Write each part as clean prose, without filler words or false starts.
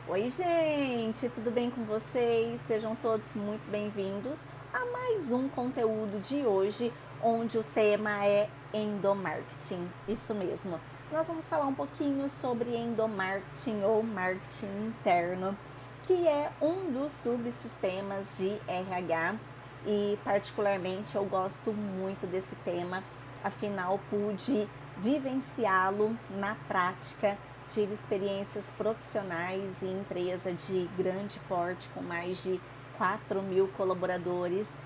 Oi, gente, tudo bem com vocês? Sejam todos muito bem-vindos a mais um conteúdo de hoje, onde o tema é endomarketing. Isso mesmo. Nós vamos falar um pouquinho sobre endomarketing ou marketing interno, que é um dos subsistemas de RH e particularmente eu gosto muito desse tema, afinal pude vivenciá-lo na prática. Tive experiências profissionais em empresa de grande porte, com mais de 4.000 colaboradores,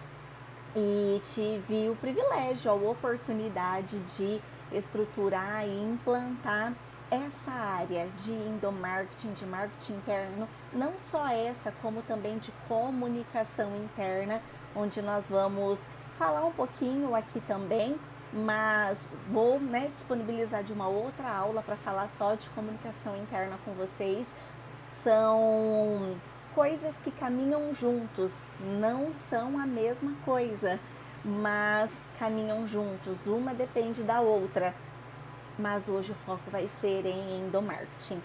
e tive o privilégio, a oportunidade de estruturar e implantar essa área de endomarketing, de marketing interno, não só essa, como também de comunicação interna, onde nós vamos falar um pouquinho aqui também, mas vou disponibilizar de uma outra aula para falar só de comunicação interna com vocês. São coisas que caminham juntos, não são a mesma coisa, mas caminham juntos, uma depende da outra. Mas hoje o foco vai ser em endomarketing.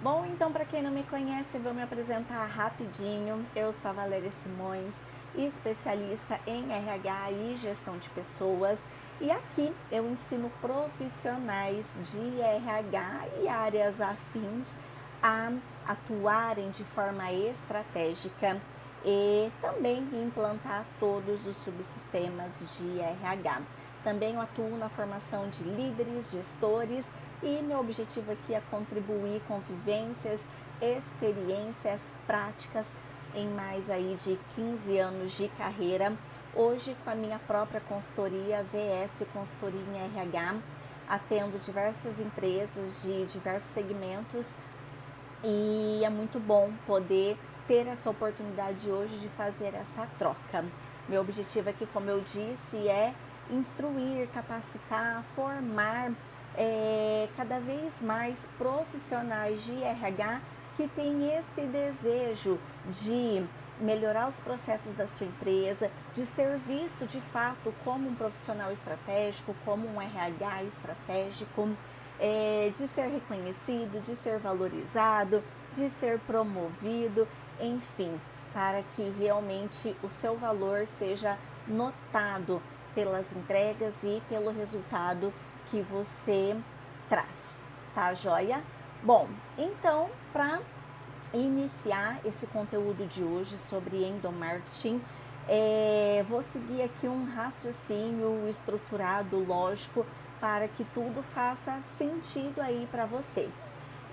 Bom, então para quem não me conhece, eu vou me apresentar rapidinho. Eu sou a Valéria Simões, especialista em RH e gestão de pessoas, e aqui eu ensino profissionais de RH e áreas afins a atuarem de forma estratégica e também implantar todos os subsistemas de RH. Também eu atuo na formação de líderes, gestores, e meu objetivo aqui é contribuir com vivências, experiências práticas em mais aí de 15 anos de carreira. Hoje com a minha própria consultoria, VS Consultoria em RH, atendo diversas empresas de diversos segmentos, e é muito bom poder ter essa oportunidade hoje de fazer essa troca. Meu objetivo aqui, como eu disse, é instruir, capacitar, formar cada vez mais profissionais de RH que têm esse desejo de melhorar os processos da sua empresa, de ser visto de fato como um profissional estratégico, como um RH estratégico, de ser reconhecido, de ser valorizado, de ser promovido, enfim, para que realmente o seu valor seja notado pelas entregas e pelo resultado que você traz, tá joia? Bom, então, para iniciar esse conteúdo de hoje sobre endomarketing, vou seguir aqui um raciocínio estruturado, lógico, para que tudo faça sentido aí para você.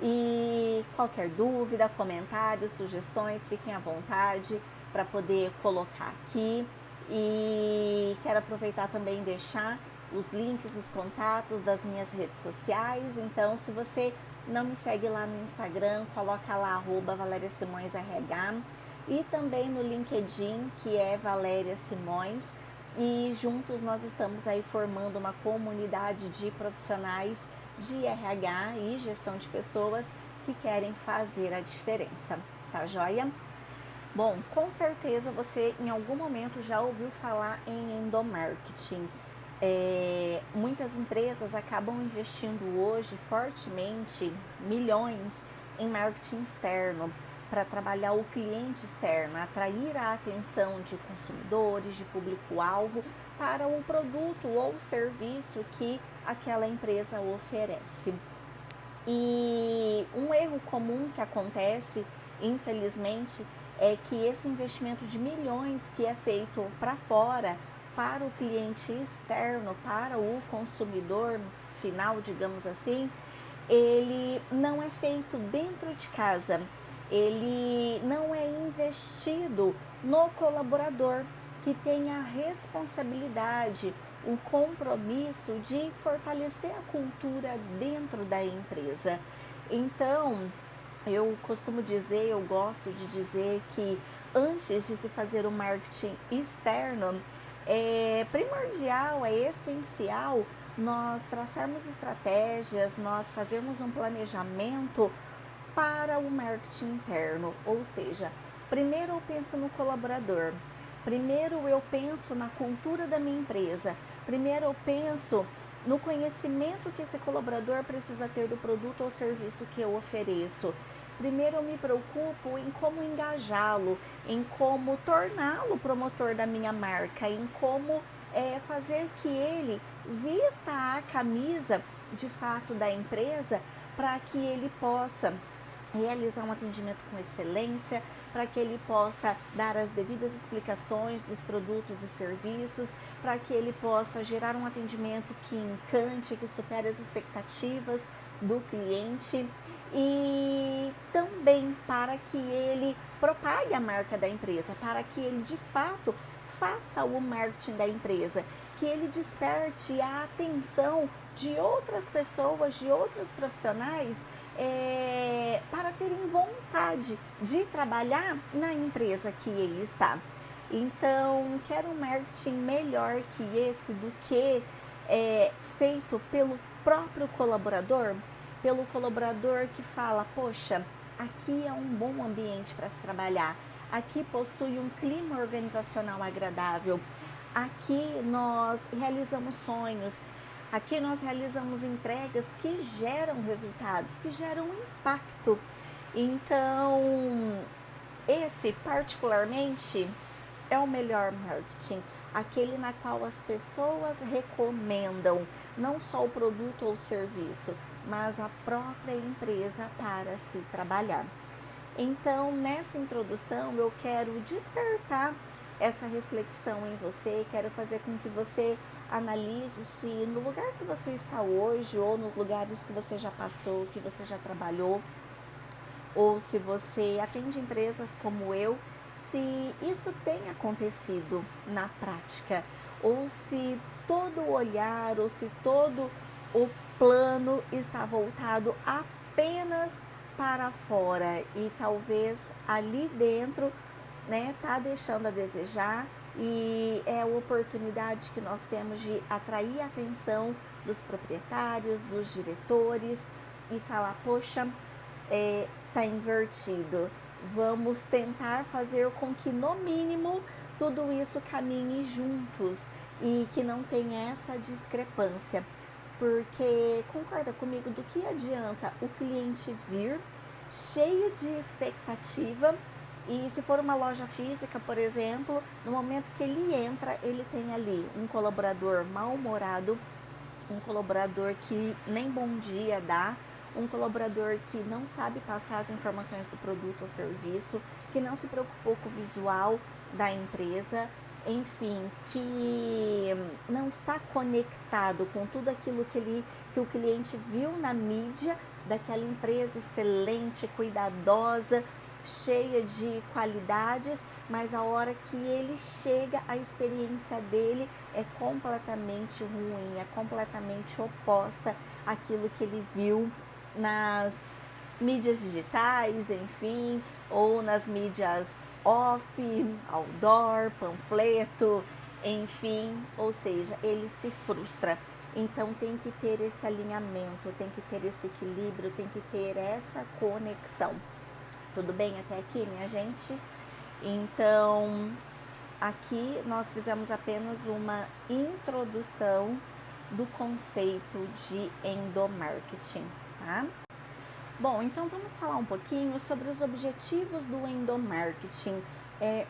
E qualquer dúvida, comentários, sugestões, fiquem à vontade para poder colocar aqui. E quero aproveitar também e deixar os links, os contatos das minhas redes sociais. Então, se você não me segue lá no Instagram, coloca lá @ValériaSimõesRH, e também no LinkedIn, que é Valéria Simões, e juntos nós estamos aí formando uma comunidade de profissionais de RH e gestão de pessoas que querem fazer a diferença, tá joia? Bom, com certeza você em algum momento já ouviu falar em endomarketing. Muitas empresas acabam investindo hoje fortemente milhões em marketing externo para trabalhar o cliente externo, atrair a atenção de consumidores, de público-alvo para o produto ou serviço que aquela empresa oferece. E um erro comum que acontece, infelizmente, é que esse investimento de milhões que é feito para fora, para o cliente externo, para o consumidor final, digamos assim, ele não é feito dentro de casa, ele não é investido no colaborador, que tem a responsabilidade, o compromisso de fortalecer a cultura dentro da empresa. Então, eu costumo dizer, eu gosto de dizer que antes de se fazer o marketing externo, é primordial, é essencial nós traçarmos estratégias, nós fazermos um planejamento para o marketing interno, ou seja, primeiro eu penso no colaborador, primeiro eu penso na cultura da minha empresa, primeiro eu penso no conhecimento que esse colaborador precisa ter do produto ou serviço que eu ofereço. Primeiro eu me preocupo em como engajá-lo, em como torná-lo promotor da minha marca, em como fazer que ele vista a camisa de fato da empresa para que ele possa realizar um atendimento com excelência, para que ele possa dar as devidas explicações dos produtos e serviços, para que ele possa gerar um atendimento que encante, que supere as expectativas do cliente e também para que ele propague a marca da empresa, para que ele de fato faça o marketing da empresa, que ele desperte a atenção de outras pessoas, de outros profissionais para terem vontade de trabalhar na empresa que ele está. Então, quero um marketing melhor que esse do que feito pelo próprio colaborador, pelo colaborador que fala, poxa, aqui é um bom ambiente para se trabalhar, aqui possui um clima organizacional agradável, aqui nós realizamos sonhos, aqui nós realizamos entregas que geram resultados, que geram impacto. Então, esse particularmente é o melhor marketing, aquele na qual as pessoas recomendam não só o produto ou serviço, mas a própria empresa para se trabalhar. Então, nessa introdução, eu quero despertar essa reflexão em você, quero fazer com que você analise se no lugar que você está hoje ou nos lugares que você já passou, que você já trabalhou, ou se você atende empresas como eu, se isso tem acontecido na prática, ou se todo o olhar, ou se todo o plano está voltado apenas para fora e talvez ali dentro, né, tá deixando a desejar e é a oportunidade que nós temos de atrair a atenção dos proprietários, dos diretores e falar, poxa, tá invertido. Vamos tentar fazer com que no mínimo tudo isso caminhe juntos e que não tenha essa discrepância. Porque concorda comigo, do que adianta o cliente vir cheio de expectativa e se for uma loja física, por exemplo, no momento que ele entra, ele tem ali um colaborador mal-humorado, um colaborador que nem bom dia dá, um colaborador que não sabe passar as informações do produto ou serviço, que não se preocupou com o visual da empresa, enfim, que não está conectado com tudo aquilo que o cliente viu na mídia, daquela empresa excelente, cuidadosa, cheia de qualidades, mas a hora que ele chega, a experiência dele é completamente ruim, é completamente oposta àquilo que ele viu nas mídias digitais, enfim, ou nas mídias off, outdoor, panfleto, enfim, ou seja, ele se frustra. Então tem que ter esse alinhamento, tem que ter esse equilíbrio, tem que ter essa conexão. Tudo bem até aqui, minha gente? Então, aqui nós fizemos apenas uma introdução do conceito de endomarketing, tá? Bom, então vamos falar um pouquinho sobre os objetivos do endomarketing.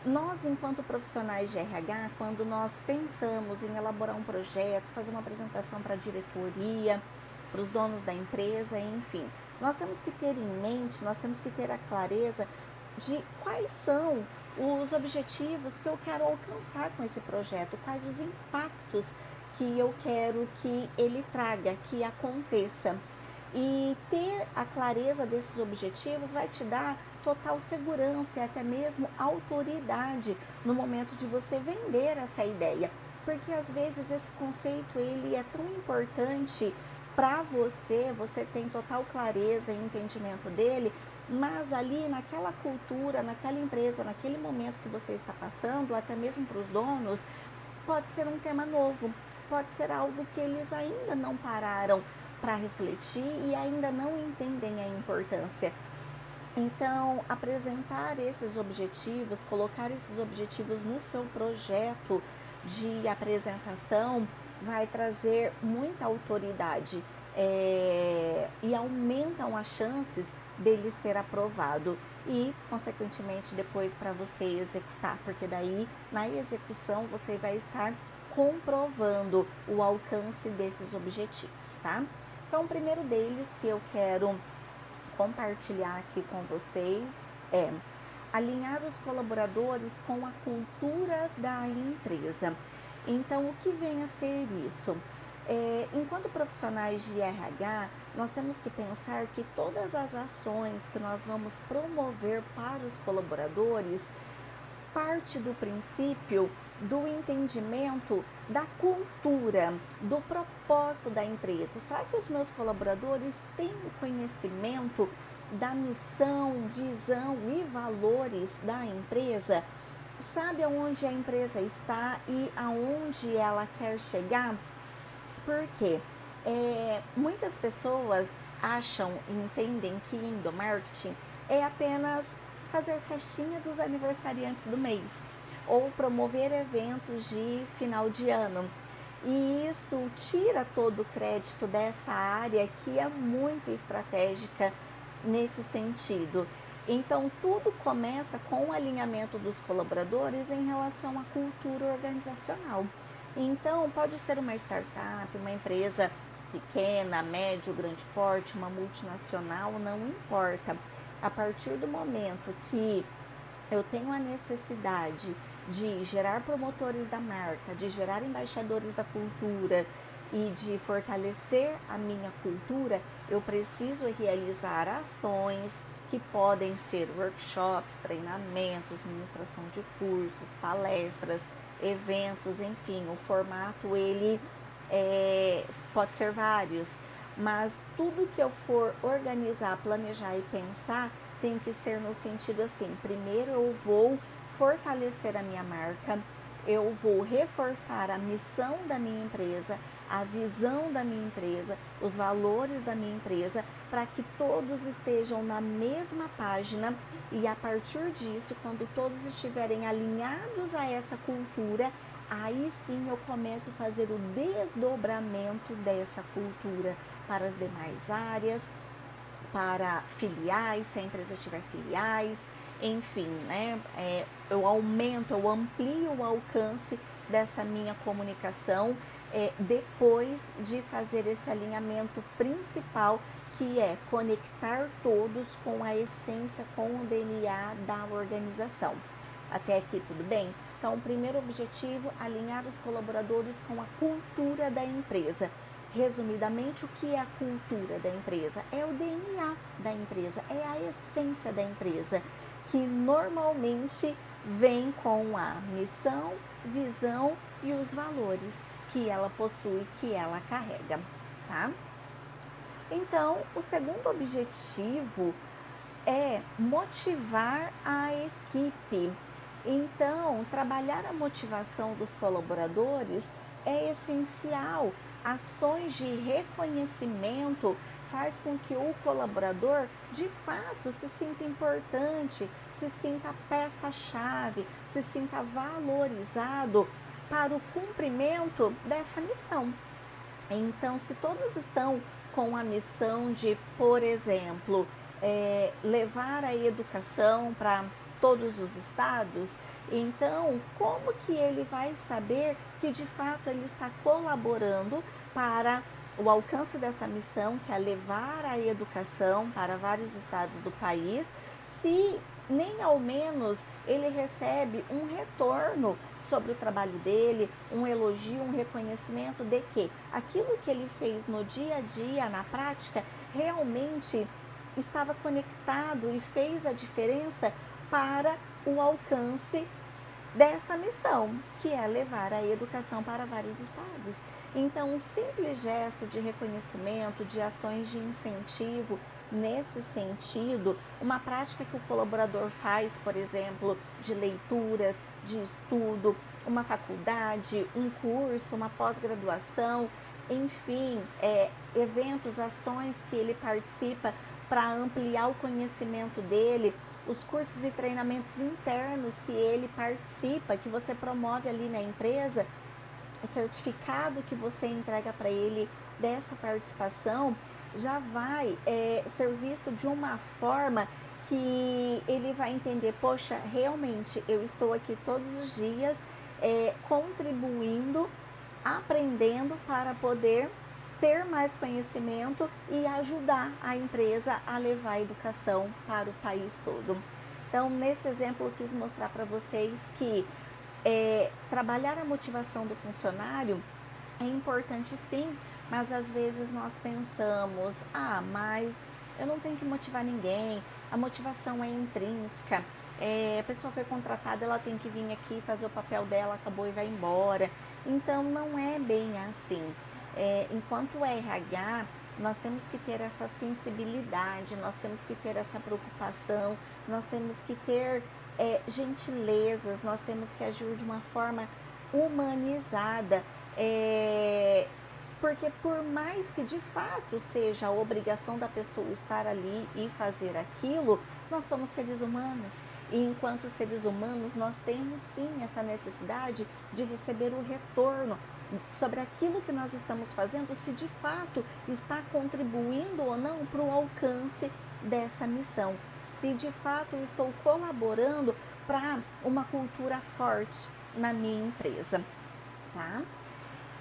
Nós, enquanto profissionais de RH, quando nós pensamos em elaborar um projeto, fazer uma apresentação para a diretoria, para os donos da empresa, enfim, nós temos que ter em mente, nós temos que ter a clareza de quais são os objetivos que eu quero alcançar com esse projeto, quais os impactos que eu quero que ele traga, que aconteça. E ter a clareza desses objetivos vai te dar total segurança e até mesmo autoridade no momento de você vender essa ideia. Porque às vezes esse conceito ele é tão importante para você, você tem total clareza e entendimento dele, mas ali naquela cultura, naquela empresa, naquele momento que você está passando, até mesmo para os donos, pode ser um tema novo, pode ser algo que eles ainda não pararam para refletir e ainda não entendem a importância. Então, apresentar esses objetivos, colocar esses objetivos no seu projeto de apresentação vai trazer muita autoridade e aumentam as chances dele ser aprovado e, consequentemente, depois para você executar, porque daí na execução você vai estar comprovando o alcance desses objetivos, tá? Então, o primeiro deles que eu quero compartilhar aqui com vocês é alinhar os colaboradores com a cultura da empresa. Então, o que vem a ser isso? Enquanto profissionais de RH, nós temos que pensar que todas as ações que nós vamos promover para os colaboradores parte do princípio do entendimento da cultura, do propósito da empresa. Será que os meus colaboradores têm o conhecimento da missão, visão e valores da empresa? Sabe aonde a empresa está e aonde ela quer chegar? Porque muitas pessoas acham e entendem que endomarketing é apenas fazer festinha dos aniversariantes do mês ou promover eventos de final de ano. E isso tira todo o crédito dessa área que é muito estratégica nesse sentido. Então, tudo começa com o alinhamento dos colaboradores em relação à cultura organizacional. Então, pode ser uma startup, uma empresa pequena, médio, grande porte, uma multinacional, não importa. A partir do momento que eu tenho a necessidade de gerar promotores da marca, de gerar embaixadores da cultura e de fortalecer a minha cultura, eu preciso realizar ações que podem ser workshops, treinamentos, ministração de cursos, palestras, eventos, enfim, o formato ele pode ser vários, mas tudo que eu for organizar, planejar e pensar tem que ser no sentido assim, primeiro eu vou fortalecer a minha marca, eu vou reforçar a missão da minha empresa, a visão da minha empresa, os valores da minha empresa, para que todos estejam na mesma página e a partir disso, quando todos estiverem alinhados a essa cultura, aí sim eu começo a fazer o desdobramento dessa cultura para as demais áreas, para filiais, se a empresa tiver filiais, enfim, né? Eu aumento, eu amplio o alcance dessa minha comunicação depois de fazer esse alinhamento principal, que é conectar todos com a essência, com o DNA da organização. Até aqui tudo bem? Então, o primeiro objetivo, alinhar os colaboradores com a cultura da empresa. Resumidamente, o que é a cultura da empresa? É o DNA da empresa, é a essência da empresa, que normalmente vem com a missão, visão e os valores que ela possui, que ela carrega, tá? Então, o segundo objetivo é motivar a equipe. Então, trabalhar a motivação dos colaboradores é essencial. Ações de reconhecimento faz com que o colaborador, de fato, se sinta importante, se sinta peça-chave, se sinta valorizado para o cumprimento dessa missão. Então, se todos estão com a missão de, por exemplo, levar a educação para todos os estados, então como que ele vai saber que de fato ele está colaborando para o alcance dessa missão, que é levar a educação para vários estados do país, se nem ao menos ele recebe um retorno sobre o trabalho dele, um elogio, um reconhecimento de que aquilo que ele fez no dia a dia, na prática, realmente estava conectado e fez a diferença para o alcance dessa missão, que é levar a educação para vários estados. Então, um simples gesto de reconhecimento, de ações de incentivo nesse sentido, uma prática que o colaborador faz, por exemplo, de leituras, de estudo, uma faculdade, um curso, uma pós-graduação, enfim, eventos, ações que ele participa para ampliar o conhecimento dele, os cursos e treinamentos internos que ele participa, que você promove ali na empresa, o certificado que você entrega para ele dessa participação, já vai ser visto de uma forma que ele vai entender, poxa, realmente eu estou aqui todos os dias contribuindo, aprendendo para poder ter mais conhecimento e ajudar a empresa a levar a educação para o país todo. Então, nesse exemplo, eu quis mostrar para vocês que trabalhar a motivação do funcionário é importante sim, mas às vezes nós pensamos, mas eu não tenho que motivar ninguém, a motivação é intrínseca, a pessoa foi contratada, ela tem que vir aqui fazer o papel dela, acabou e vai embora. Então não é bem assim. Enquanto RH, nós temos que ter essa sensibilidade, nós temos que ter essa preocupação, nós temos que ter gentilezas, nós temos que agir de uma forma humanizada, porque por mais que de fato seja a obrigação da pessoa estar ali e fazer aquilo, nós somos seres humanos e enquanto seres humanos nós temos sim essa necessidade de receber o retorno sobre aquilo que nós estamos fazendo, se de fato está contribuindo ou não para o alcance dessa missão, se de fato eu estou colaborando para uma cultura forte na minha empresa, tá?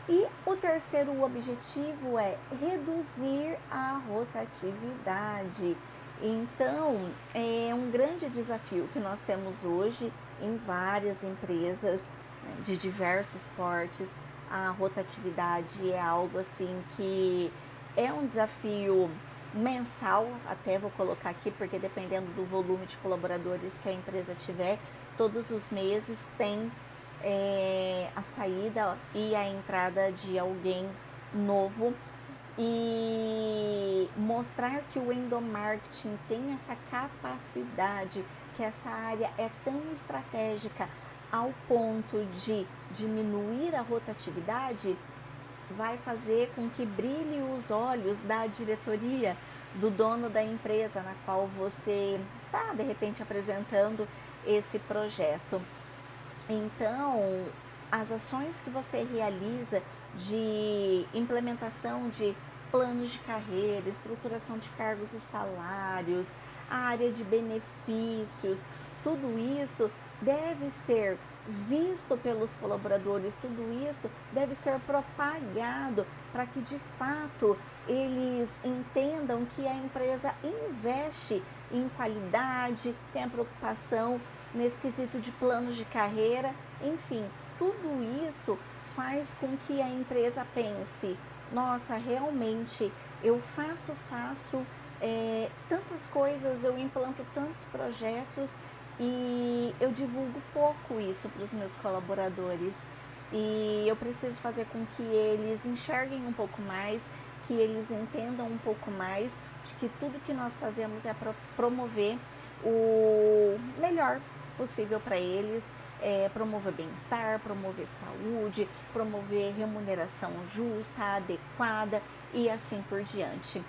E o terceiro objetivo é reduzir a rotatividade. Então, é um grande desafio que nós temos hoje em várias empresas, né, de diversos portes. A rotatividade é algo assim que é um desafio mensal, até vou colocar aqui, porque dependendo do volume de colaboradores que a empresa tiver, todos os meses tem a saída e a entrada de alguém novo, e mostrar que o endomarketing tem essa capacidade, que essa área é tão estratégica ao ponto de diminuir a rotatividade, vai fazer com que brilhe os olhos da diretoria, do dono da empresa na qual você está de repente apresentando esse projeto. Então, as ações que você realiza de implementação de planos de carreira, estruturação de cargos e salários, a área de benefícios, tudo isso deve ser visto pelos colaboradores, tudo isso deve ser propagado para que de fato eles entendam que a empresa investe em qualidade, tem a preocupação nesse quesito de planos de carreira, enfim, tudo isso faz com que a empresa pense, nossa, realmente eu faço tantas coisas, eu implanto tantos projetos e eu divulgo pouco isso para os meus colaboradores e eu preciso fazer com que eles enxerguem um pouco mais, que eles entendam um pouco mais de que tudo que nós fazemos é para promover o melhor possível para eles, promover bem-estar, promover saúde, promover remuneração justa, adequada e assim por diante.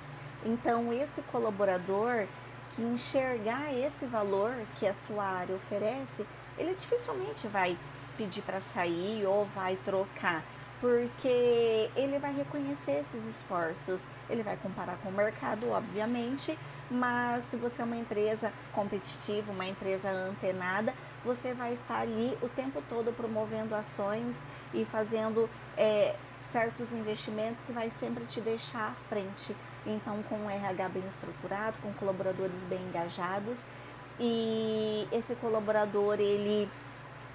Então, esse colaborador que enxergar esse valor que a sua área oferece, ele dificilmente vai pedir para sair ou vai trocar, porque ele vai reconhecer esses esforços, ele vai comparar com o mercado, obviamente, mas se você é uma empresa competitiva, uma empresa antenada, você vai estar ali o tempo todo promovendo ações e fazendo certos investimentos que vai sempre te deixar à frente. Então, com um RH bem estruturado, com colaboradores bem engajados, e esse colaborador, ele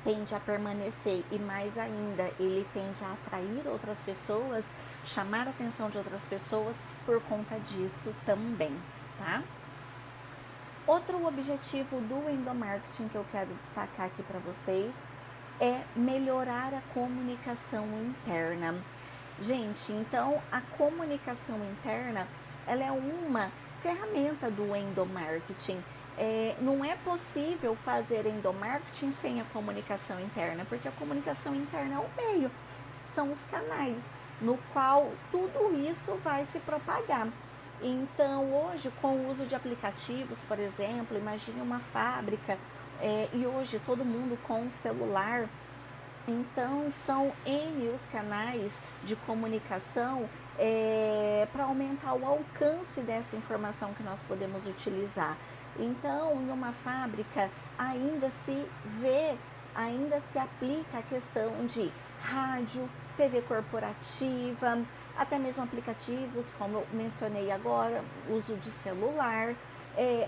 tende a permanecer e mais ainda, ele tende a atrair outras pessoas, chamar a atenção de outras pessoas por conta disso também, tá? Outro objetivo do endomarketing que eu quero destacar aqui para vocês é melhorar a comunicação interna. Gente, então a comunicação interna, ela é uma ferramenta do endomarketing. Não é possível fazer endomarketing sem a comunicação interna, porque a comunicação interna é o meio, são os canais no qual tudo isso vai se propagar. Então, hoje, com o uso de aplicativos, por exemplo, imagine uma fábrica, e hoje todo mundo com celular. Então, são N os canais de comunicação para aumentar o alcance dessa informação que nós podemos utilizar. Então, em uma fábrica, ainda se vê, ainda se aplica a questão de rádio, TV corporativa, até mesmo aplicativos, como eu mencionei agora, uso de celular,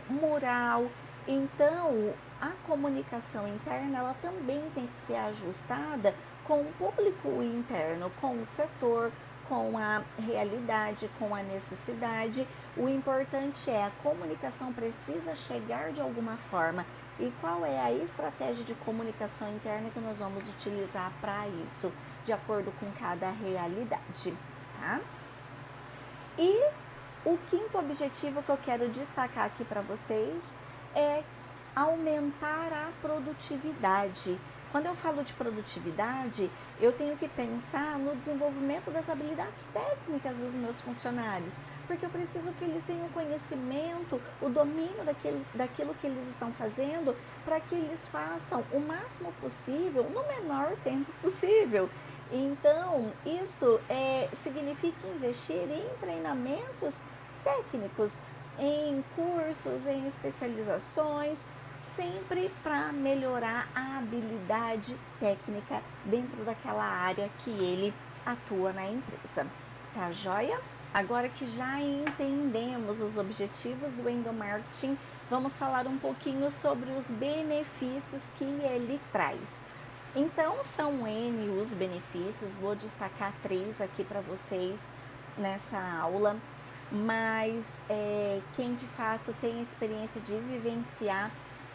mural. Então, a comunicação interna, ela também tem que ser ajustada com o público interno, com o setor, com a realidade, com a necessidade. O importante é a comunicação precisa chegar de alguma forma. E qual é a estratégia de comunicação interna que nós vamos utilizar para isso, de acordo com cada realidade, tá? E o quinto objetivo que eu quero destacar aqui para vocês é aumentar a produtividade. Quando eu falo de produtividade, eu tenho que pensar no desenvolvimento das habilidades técnicas dos meus funcionários, porque eu preciso que eles tenham conhecimento, o domínio daquilo que eles estão fazendo, para que eles façam o máximo possível, no menor tempo possível. Então, isso significa investir em treinamentos técnicos, em cursos, em especializações, sempre para melhorar a habilidade técnica dentro daquela área que ele atua na empresa. Tá joia? Agora que já entendemos os objetivos do endomarketing, vamos falar um pouquinho sobre os benefícios que ele traz. Então, são N os benefícios, vou destacar 3 aqui para vocês nessa aula, mas quem de fato tem a experiência de vivenciar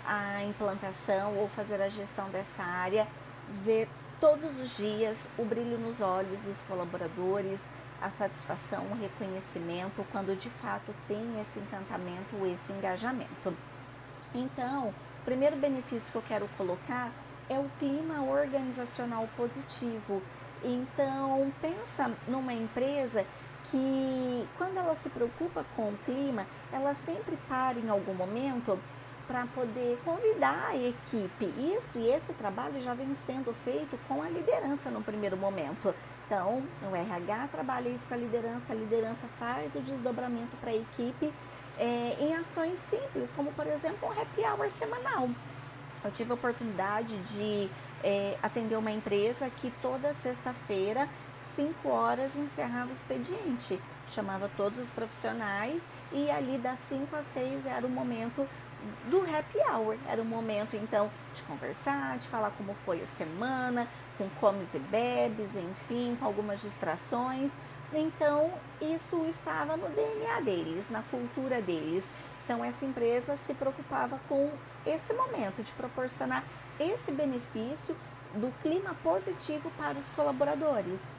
a implantação ou fazer a gestão dessa área, ver todos os dias o brilho nos olhos dos colaboradores, a satisfação, o reconhecimento, quando de fato tem esse encantamento, esse engajamento. Então, o primeiro benefício que eu quero colocar é o clima organizacional positivo. Então, pensa numa empresa que, quando ela se preocupa com o clima, ela sempre para em algum momento para poder convidar a equipe. Isso e esse trabalho já vem sendo feito com a liderança no primeiro momento. Então, o RH trabalha isso com a liderança faz o desdobramento para a equipe em ações simples, como por exemplo um happy hour semanal. Eu tive a oportunidade de atender uma empresa que toda sexta-feira, 5 horas, encerrava o expediente. Chamava todos os profissionais e ali das 5 às 6 era o momento do happy hour. Era o momento, então, de conversar, de falar como foi a semana, com comes e bebes, enfim, com algumas distrações. Então, isso estava no DNA deles, na cultura deles. Então, essa empresa se preocupava com esse momento de proporcionar esse benefício do clima positivo para os colaboradores.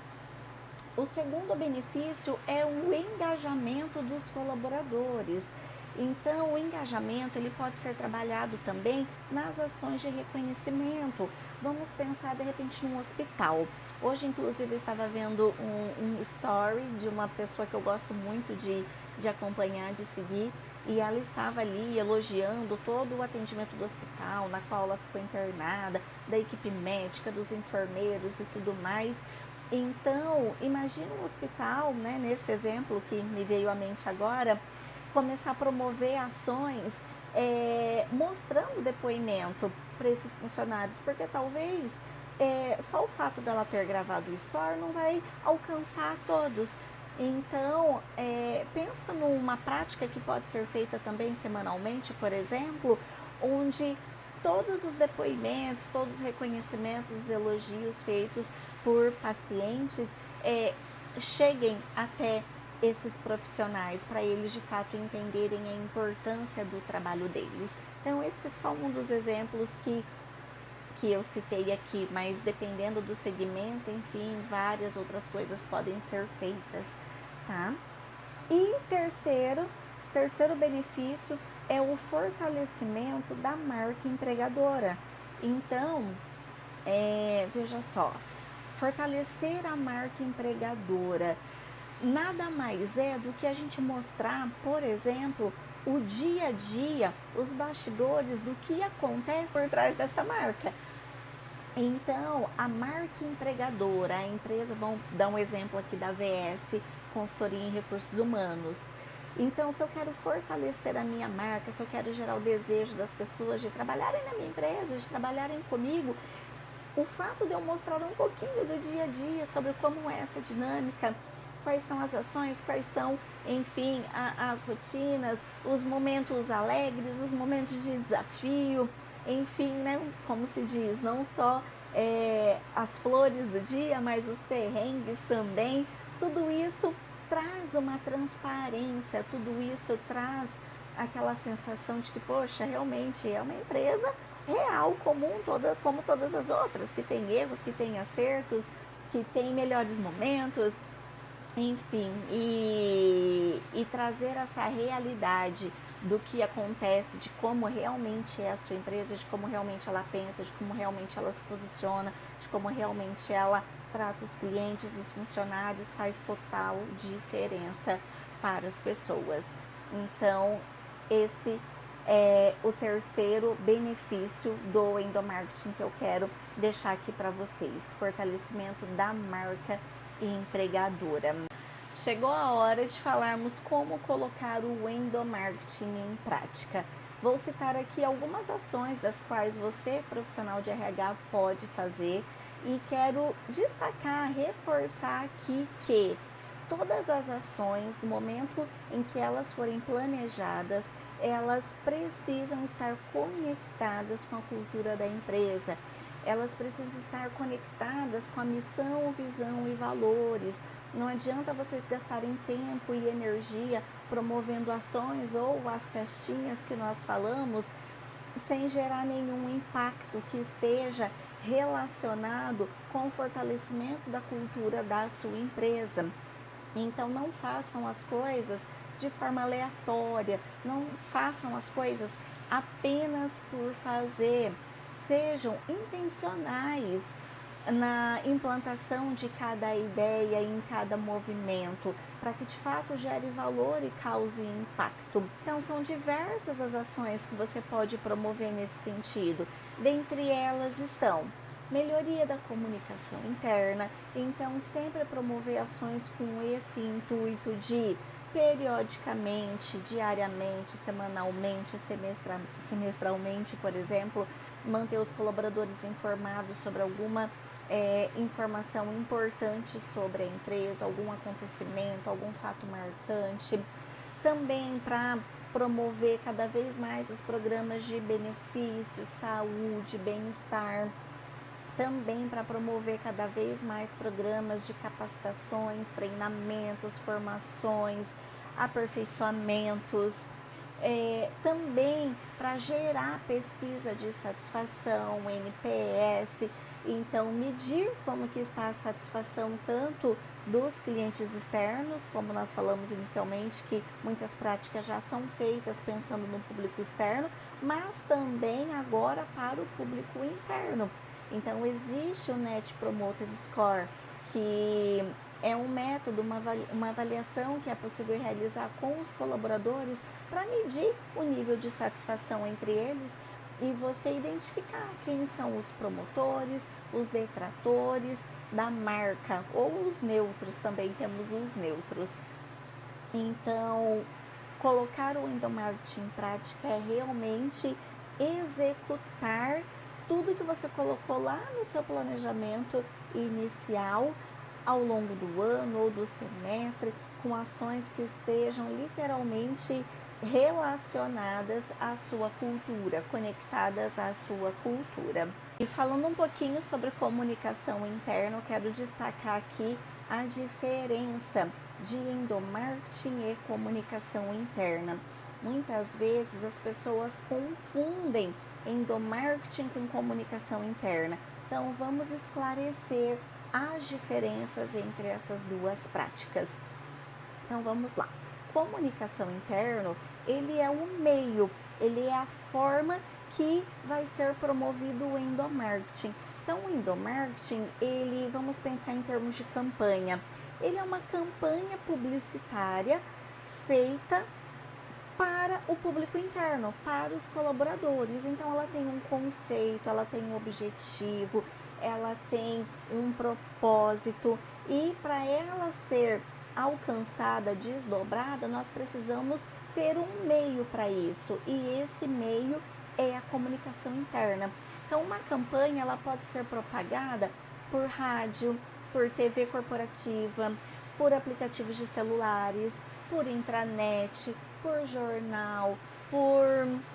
O segundo benefício é o engajamento dos colaboradores. Então, o engajamento ele pode ser trabalhado também nas ações de reconhecimento. Vamos pensar, de repente, num hospital. Hoje, inclusive, eu estava vendo um story de uma pessoa que eu gosto muito de acompanhar, de seguir, e ela estava ali elogiando todo o atendimento do hospital, na qual ela ficou internada, da equipe médica, dos enfermeiros e tudo mais. Então, imagina um hospital, né, nesse exemplo que me veio à mente agora, começar a promover ações mostrando depoimento para esses funcionários, porque talvez só o fato dela ter gravado o story não vai alcançar todos. Então, pensa numa prática que pode ser feita também semanalmente, por exemplo, onde todos os depoimentos, todos os reconhecimentos, os elogios feitos por pacientes cheguem até esses profissionais, para eles de fato entenderem a importância do trabalho deles. Então, esse é só um dos exemplos que eu citei aqui, mas dependendo do segmento, enfim, várias outras coisas podem ser feitas, tá? E terceiro benefício é o fortalecimento da marca empregadora. Então, veja só, fortalecer a marca empregadora nada mais é do que a gente mostrar, por exemplo, o dia a dia, os bastidores do que acontece por trás dessa marca. Então, a marca empregadora, a empresa, vamos dar um exemplo aqui da VS, consultoria em recursos humanos. Então, se eu quero fortalecer a minha marca, se eu quero gerar o desejo das pessoas de trabalharem na minha empresa, de trabalharem comigo, o fato de eu mostrar um pouquinho do dia a dia sobre como é essa dinâmica, quais são as ações, quais são, enfim, as rotinas, os momentos alegres, os momentos de desafio, enfim, né, como se diz, não só as flores do dia, mas os perrengues também, tudo isso traz uma transparência, tudo isso traz aquela sensação de que, poxa, realmente é uma empresa real, comum, como todas as outras, que tem erros, que tem acertos, que tem melhores momentos, enfim, e trazer essa realidade do que acontece, de como realmente é a sua empresa, de como realmente ela pensa, de como realmente ela se posiciona, de como realmente ela trata os clientes, os funcionários, faz total diferença para as pessoas. Então, esse é o terceiro benefício do endomarketing que eu quero deixar aqui para vocês: fortalecimento da marca empregadora. Chegou a hora de falarmos como colocar o endomarketing em prática. Vou citar aqui algumas ações das quais você, profissional de RH, pode fazer, e quero destacar, reforçar aqui que todas as ações, no momento em que elas forem planejadas, elas precisam estar conectadas com a cultura da empresa. Elas precisam estar conectadas com a missão, visão e valores. Não adianta vocês gastarem tempo e energia promovendo ações ou as festinhas que nós falamos sem gerar nenhum impacto que esteja relacionado com o fortalecimento da cultura da sua empresa. Então, não façam as coisas de forma aleatória, não façam as coisas apenas por fazer. Sejam intencionais na implantação de cada ideia, em cada movimento, para que de fato gere valor e cause impacto. Então, são diversas as ações que você pode promover nesse sentido. Dentre elas estão melhoria da comunicação interna, então sempre promover ações com esse intuito de periodicamente, diariamente, semanalmente, semestralmente, por exemplo, manter os colaboradores informados sobre alguma informação importante sobre a empresa, algum acontecimento, algum fato marcante. Também para promover cada vez mais os programas de benefícios, saúde, bem-estar. Também para promover cada vez mais programas de capacitações, treinamentos, formações, aperfeiçoamentos. Também para gerar pesquisa de satisfação, NPS, então medir como que está a satisfação tanto dos clientes externos, como nós falamos inicialmente, que muitas práticas já são feitas pensando no público externo, mas também agora para o público interno. Então existe o Net Promoter Score, que é um método, uma avaliação que é possível realizar com os colaboradores para medir o nível de satisfação entre eles e você identificar quem são os promotores, os detratores da marca, ou os neutros, também temos os neutros. Então, colocar o endomarketing em prática é realmente executar tudo que você colocou lá no seu planejamento inicial ao longo do ano ou do semestre, com ações que estejam literalmente relacionadas à sua cultura, conectadas à sua cultura. E falando um pouquinho sobre comunicação interna, eu quero destacar aqui a diferença de endomarketing e comunicação interna. Muitas vezes as pessoas confundem endomarketing com comunicação interna. Então, vamos esclarecer as diferenças entre essas duas práticas. Então, vamos lá. Comunicação interna, ele é o meio, ele é a forma que vai ser promovido o endomarketing. Então, o endomarketing, vamos pensar em termos de campanha. Ele é uma campanha publicitária feita para o público interno, para os colaboradores. Então, ela tem um conceito, ela tem um objetivo, ela tem um propósito, e para ela ser alcançada, desdobrada, nós precisamos ter um meio para isso, e esse meio é a comunicação interna. Então, uma campanha ela pode ser propagada por rádio, por TV corporativa, por aplicativos de celulares, por intranet, por jornal, por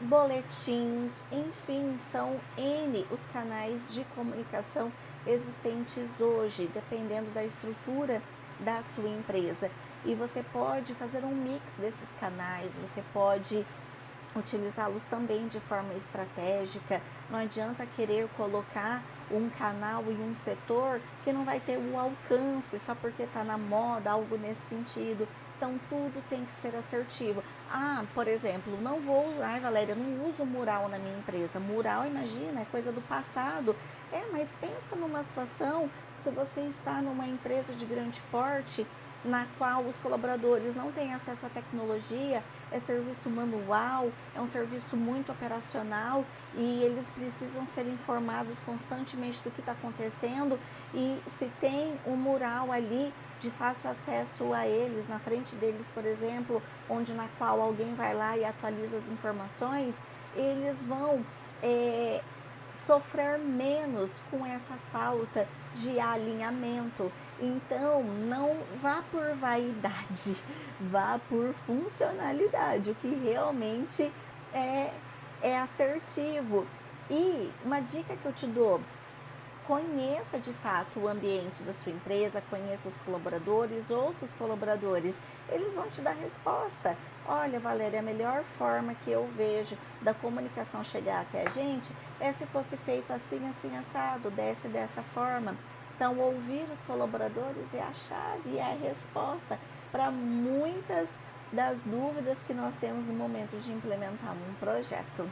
boletins, enfim, são N os canais de comunicação existentes hoje, dependendo da estrutura da sua empresa. E você pode fazer um mix desses canais, você pode utilizá-los também de forma estratégica. Não adianta querer colocar um canal e um setor que não vai ter o alcance só porque está na moda, algo nesse sentido. Então, tudo tem que ser assertivo. Por exemplo, não vou, Valéria, não uso mural na minha empresa. Mural, imagina, é coisa do passado. Mas pensa numa situação, se você está numa empresa de grande porte, na qual os colaboradores não têm acesso à tecnologia, é serviço manual, é um serviço muito operacional e eles precisam ser informados constantemente do que está acontecendo, e se tem um mural ali de fácil acesso a eles, na frente deles, por exemplo, onde na qual alguém vai lá e atualiza as informações, eles vão sofrer menos com essa falta de alinhamento. Então, não vá por vaidade, vá por funcionalidade, o que realmente é assertivo. E uma dica que eu te dou: conheça de fato o ambiente da sua empresa, conheça os colaboradores, ouça os colaboradores, eles vão te dar resposta. Olha, Valéria, a melhor forma que eu vejo da comunicação chegar até a gente é se fosse feito assim, assim, assado, dessa forma. Então, ouvir os colaboradores é a chave, é a resposta para muitas das dúvidas que nós temos no momento de implementar um projeto.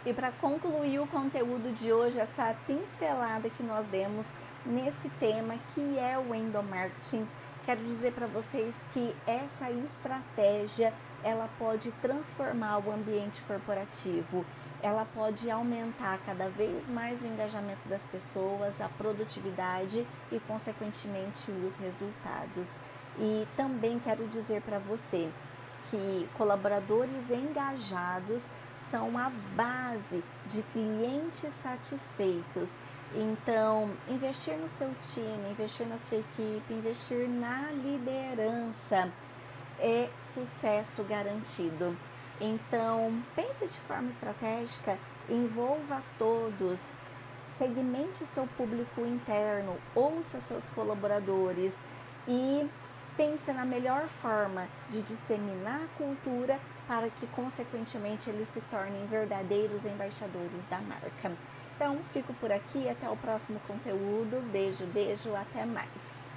E para concluir o conteúdo de hoje, essa pincelada que nós demos nesse tema que é o endomarketing, quero dizer para vocês que essa estratégia ela pode transformar o ambiente corporativo, ela pode aumentar cada vez mais o engajamento das pessoas, a produtividade e, consequentemente, os resultados. E também quero dizer para você que colaboradores engajados são a base de clientes satisfeitos. Então, investir no seu time, investir na sua equipe, investir na liderança é sucesso garantido. Então, pense de forma estratégica, envolva todos, segmente seu público interno, ouça seus colaboradores e pense na melhor forma de disseminar a cultura para que, consequentemente, eles se tornem verdadeiros embaixadores da marca. Então, fico por aqui, até o próximo conteúdo. Beijo, até mais!